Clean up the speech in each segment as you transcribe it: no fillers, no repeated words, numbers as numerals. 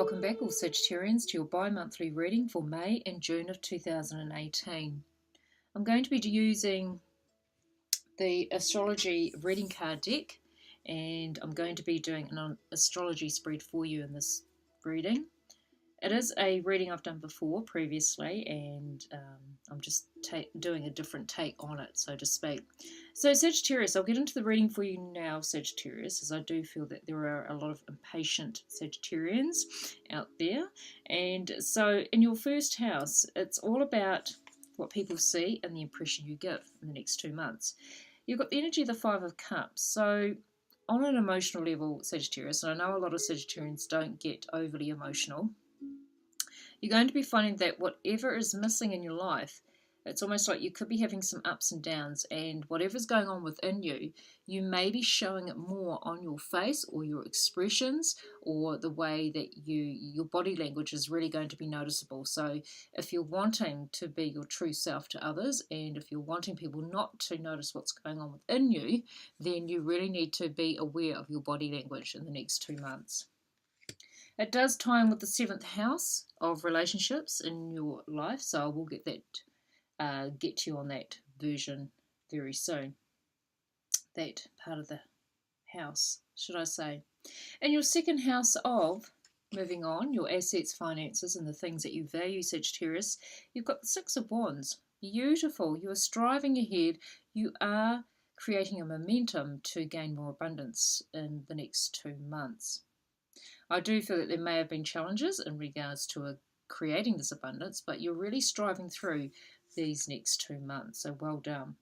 Welcome back, all Sagittarians, to your bi-monthly reading for May and June of 2018. I'm going to be using the astrology reading card deck, and I'm going to be doing an astrology spread for you in this reading. It is a reading I've done before previously, and I'm just doing a different take on it, so to speak. So Sagittarius, I'll get into the reading for you now, Sagittarius, as I do feel that there are a lot of impatient Sagittarians out there. And so in your first house, it's all about what people see and the impression you give in the next 2 months. You've got the energy of the Five of Cups. So on an emotional level, Sagittarius, and I know a lot of Sagittarians don't get overly emotional, you're going to be finding that whatever is missing in your life, it's almost like you could be having some ups and downs, and whatever's going on within you, you may be showing it more on your face or your expressions, or the way that your body language is really going to be noticeable. So if you're wanting to be your true self to others, and if you're wanting people not to notice what's going on within you, then you really need to be aware of your body language in the next 2 months. It does tie in with the 7th house of relationships in your life, so I will get to you on that version very soon. That part of the house, should I say. In your 2nd house of, moving on, your assets, finances, and the things that you value, Sagittarius, you've got the 6 of Wands. Beautiful. You are striving ahead. You are creating a momentum to gain more abundance in the next 2 months. I do feel that there may have been challenges in regards to creating this abundance, but you're really striving through these next 2 months, so well done.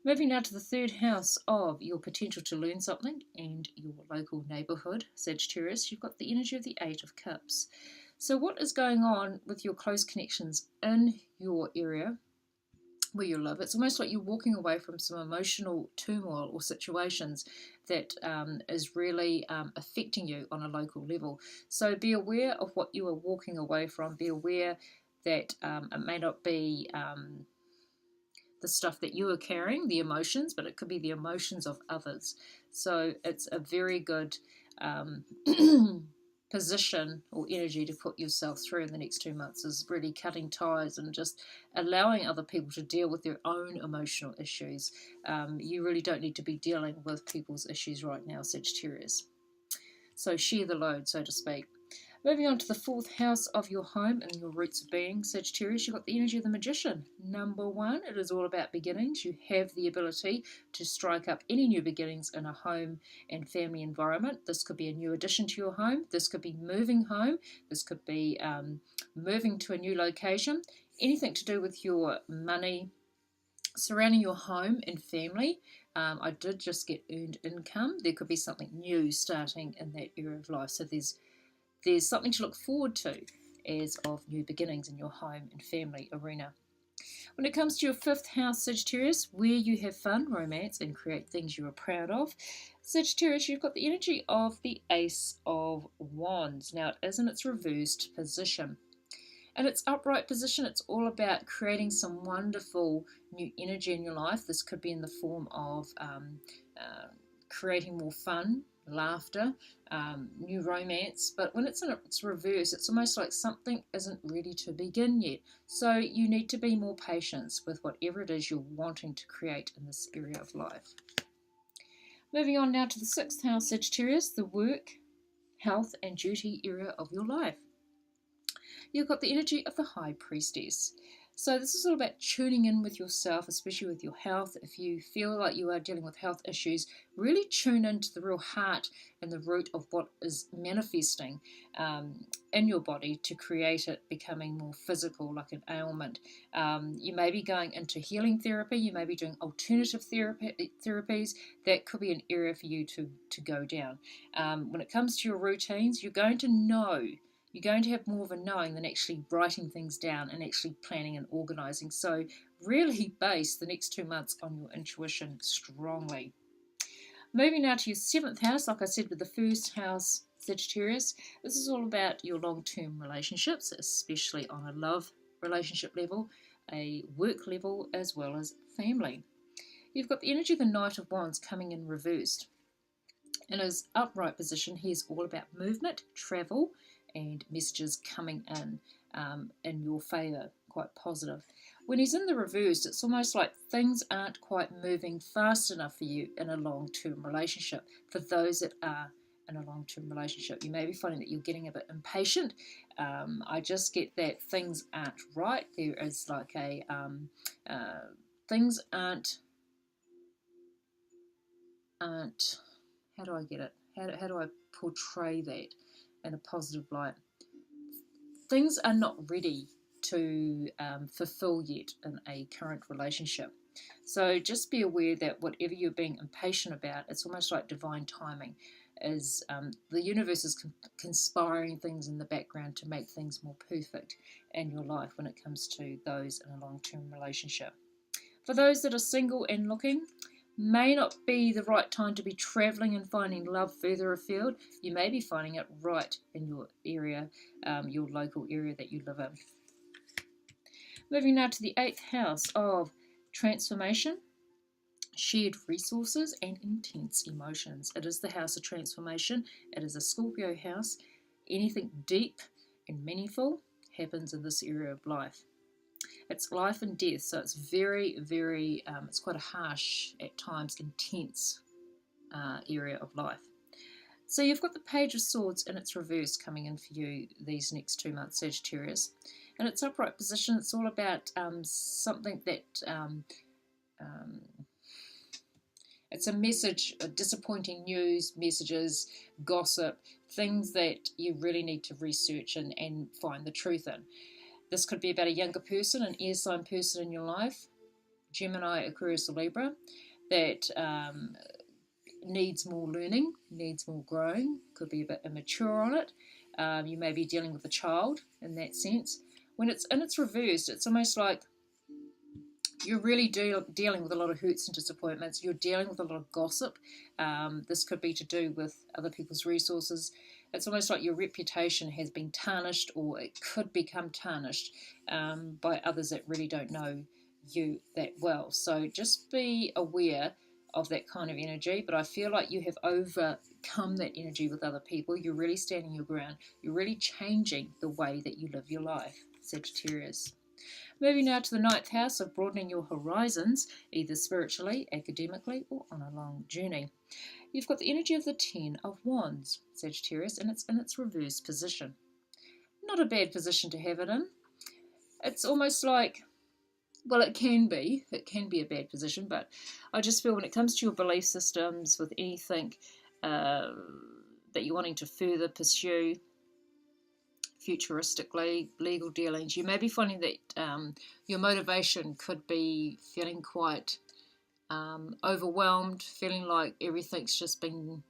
Moving now to the 3rd house of your potential to learn something and your local neighbourhood, Sagittarius, you've got the energy of the 8 of Cups. So what is going on with your close connections in your area where you live? It's almost like you're walking away from some emotional turmoil or situations that is really affecting you on a local level. So be aware of what you are walking away from. Be aware that it may not be the stuff that you are carrying, the emotions, but it could be the emotions of others. So it's a very good position or energy to put yourself through in the next 2 months, is really cutting ties and just allowing other people to deal with their own emotional issues. You really don't need to be dealing with people's issues right now, Sagittarius. So share the load, so to speak. Moving on to the 4th house of your home and your roots of being, Sagittarius, you've got the energy of the Magician. Number 1, it is all about beginnings. You have the ability to strike up any new beginnings in a home and family environment. This could be a new addition to your home. This could be moving home. This could be moving to a new location. Anything to do with your money surrounding your home and family. I did just get earned income. There could be something new starting in that area of life. So there's something to look forward to as of new beginnings in your home and family arena. When it comes to your 5th house, Sagittarius, where you have fun, romance, and create things you are proud of, Sagittarius, you've got the energy of the Ace of Wands. Now, it is in its reversed position. In its upright position, it's all about creating some wonderful new energy in your life. This could be in the form of creating more fun, laughter, new romance, but when it's in its reverse, it's almost like something isn't ready to begin yet. So you need to be more patient with whatever it is you're wanting to create in this area of life. Moving on now to the 6th house, Sagittarius, the work, health, and duty area of your life. You've got the energy of the High Priestess. So this is all about tuning in with yourself, especially with your health. If you feel like you are dealing with health issues, really tune into the real heart and the root of what is manifesting in your body to create it becoming more physical, like an ailment. You may be going into healing therapy. You may be doing alternative therapies. That could be an area for you to go down. When it comes to your routines, you're going to know. You're going to have more of a knowing than actually writing things down and actually planning and organising. So really base the next 2 months on your intuition strongly. Moving now to your 7th house, like I said with the 1st house, Sagittarius, this is all about your long-term relationships, especially on a love relationship level, a work level, as well as family. You've got the energy of the Knight of Wands coming in reversed. In his upright position, he is all about movement, travel, and messages coming in your favour, quite positive. When he's in the reverse, it's almost like things aren't quite moving fast enough for you in a long-term relationship. For those that are in a long-term relationship, you may be finding that you're getting a bit impatient. I just get that things aren't right. There is like a things aren't how do I get it? How do I portray that in a positive light? Things are not ready to fulfill yet in a current relationship. So just be aware that whatever you're being impatient about, it's almost like divine timing. Is the universe is conspiring things in the background to make things more perfect in your life when it comes to those in a long-term relationship. For those that are single and looking, may not be the right time to be traveling and finding love further afield. You may be finding it right in your area, your local area that you live in. Moving now to the 8th house of transformation, shared resources and intense emotions. It is the house of transformation. It is a Scorpio house. Anything deep and meaningful happens in this area of life. It's life and death, so it's very, very, it's quite a harsh, at times, intense area of life. So you've got the Page of Swords in its reverse coming in for you these next 2 months, Sagittarius. In its upright position, it's all about something that, it's a message, disappointing news, messages, gossip, things that you really need to research and find the truth in. This could be about a younger person, an air sign person in your life, Gemini, Aquarius, or Libra, that needs more learning, needs more growing, could be a bit immature on it. You may be dealing with a child in that sense. When it's in its reversed, it's almost like you're really dealing with a lot of hurts and disappointments. You're dealing with a lot of gossip. This could be to do with other people's resources. It's almost like your reputation has been tarnished, or it could become tarnished by others that really don't know you that well. So just be aware of that kind of energy. But I feel like you have overcome that energy with other people. You're really standing your ground. You're really changing the way that you live your life, Sagittarius. Moving now to the 9th house of broadening your horizons, either spiritually, academically, or on a long journey. You've got the energy of the 10 of Wands, Sagittarius, and it's in its reverse position. Not a bad position to have it in. It's almost like, well, it can be a bad position, but I just feel when it comes to your belief systems, with anything that you're wanting to further pursue, futuristically, legal dealings, you may be finding that your motivation could be feeling quite overwhelmed, feeling like everything's just been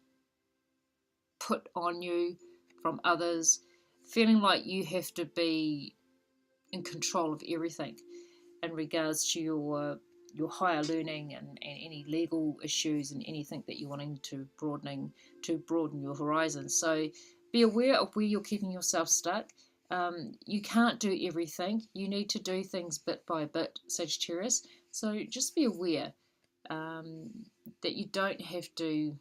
put on you from others, feeling like you have to be in control of everything in regards to your higher learning and any legal issues and anything that you're wanting to broaden your horizons. So be aware of where you're keeping yourself stuck. You can't do everything. You need to do things bit by bit, Sagittarius. So just be aware that you don't have to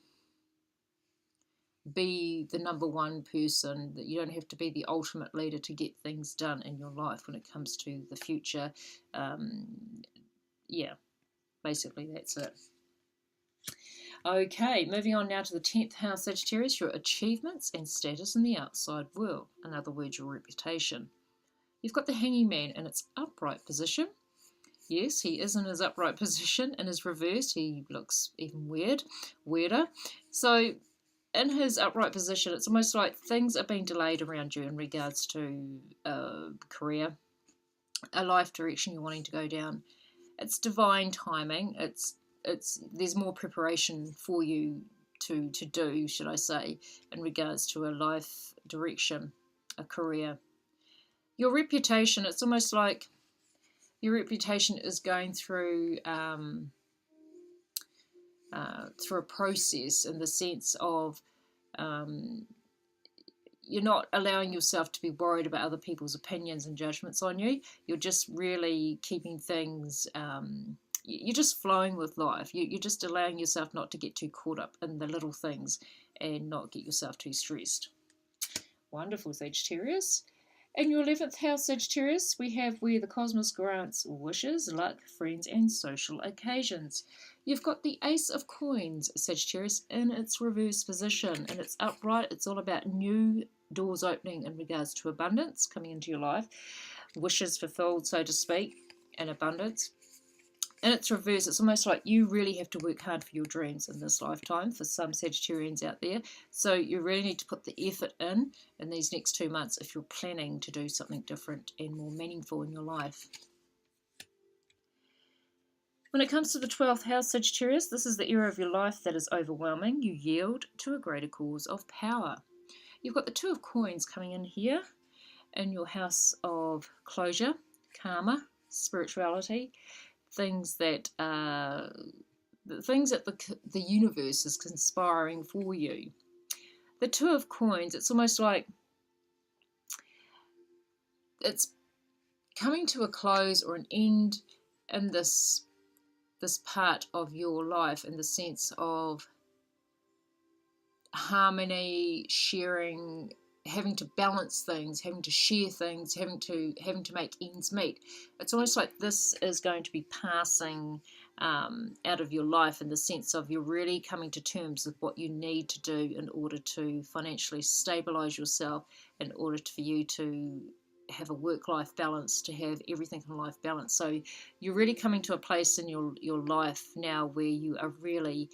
be the number one person, that you don't have to be the ultimate leader to get things done in your life when it comes to the future. Yeah, basically that's it. Okay, moving on now to the 10th house, Sagittarius, your achievements and status in the outside world. In other words, your reputation. You've got the Hanging Man in its upright position. Yes, he is in his upright position. In his reverse, he looks even weirder. So in his upright position, it's almost like things are being delayed around you in regards to career, a life direction you're wanting to go down. It's divine timing. There's more preparation for you to do, should I say, in regards to a life direction, a career. Your reputation, it's almost like your reputation is going through through a process, in the sense of you're not allowing yourself to be worried about other people's opinions and judgments on you. You're just really keeping things, you're just flowing with life. You're just allowing yourself not to get too caught up in the little things and not get yourself too stressed. Wonderful, Sagittarius. In your 11th house, Sagittarius, we have where the cosmos grants wishes, luck, friends, and social occasions. You've got the Ace of Coins, Sagittarius, in its reverse position, and it's upright. It's all about new doors opening in regards to abundance coming into your life, wishes fulfilled, so to speak, and abundance. In its reverse, it's almost like you really have to work hard for your dreams in this lifetime for some Sagittarians out there. So you really need to put the effort in these next 2 months if you're planning to do something different and more meaningful in your life. When it comes to the 12th house, Sagittarius, this is the area of your life that is overwhelming. You yield to a greater cause of power. You've got the Two of Coins coming in here in your house of closure, karma, spirituality, things that the universe is conspiring for you. The Two of Coins, it's almost like it's coming to a close or an end in this part of your life, in the sense of harmony, sharing, having to balance things, having to share things, having to make ends meet. It's almost like this is going to be passing out of your life, in the sense of you're really coming to terms with what you need to do in order to financially stabilize yourself, in order for you to have a work-life balance, to have everything in life balance. So you're really coming to a place in your life now where you are really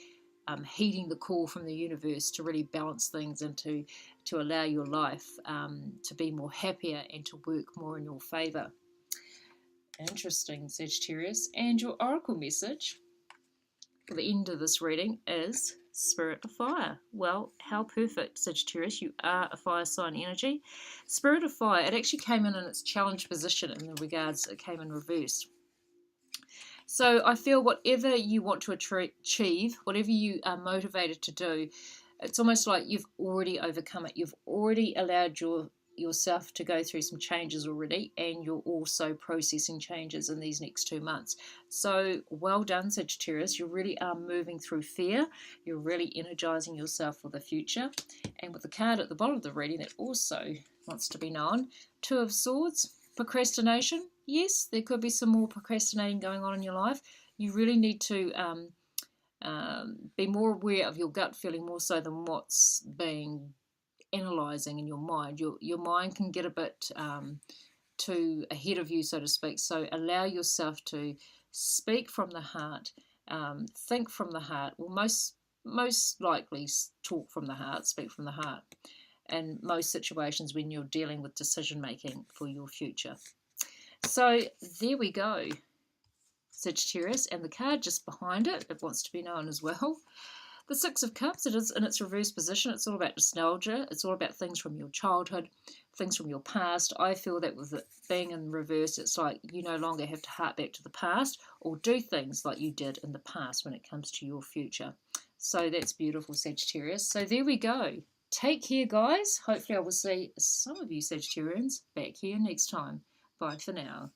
heeding the call from the universe to really balance things and to allow your life to be more happier and to work more in your favor. Interesting, Sagittarius. And your oracle message for the end of this reading is Spirit of Fire. Well, how perfect, Sagittarius. You are a fire sign energy. Spirit of Fire, it actually came in its challenge position in the regards, it came in reverse. So I feel whatever you want to achieve, whatever you are motivated to do, it's almost like you've already overcome it. You've already allowed yourself to go through some changes already, and you're also processing changes in these next 2 months. So well done, Sagittarius. You really are moving through fear. You're really energizing yourself for the future. And with the card at the bottom of the reading that also wants to be known, Two of Swords, procrastination. Yes, there could be some more procrastinating going on in your life. You really need to be more aware of your gut feeling, more so than what's being analysing in your mind. Your mind can get a bit too ahead of you, so to speak. So allow yourself to speak from the heart, think from the heart. Well, most likely talk from the heart, speak from the heart. In most situations when you're dealing with decision making for your future. So there we go, Sagittarius, and the card just behind it wants to be known as well. The Six of Cups, it is in its reverse position. It's all about nostalgia. It's all about things from your childhood, things from your past. I feel that with it being in reverse, it's like you no longer have to hark back to the past or do things like you did in the past when it comes to your future. So that's beautiful, Sagittarius. So there we go. Take care, guys. Hopefully I will see some of you Sagittarians back here next time. Bye for now.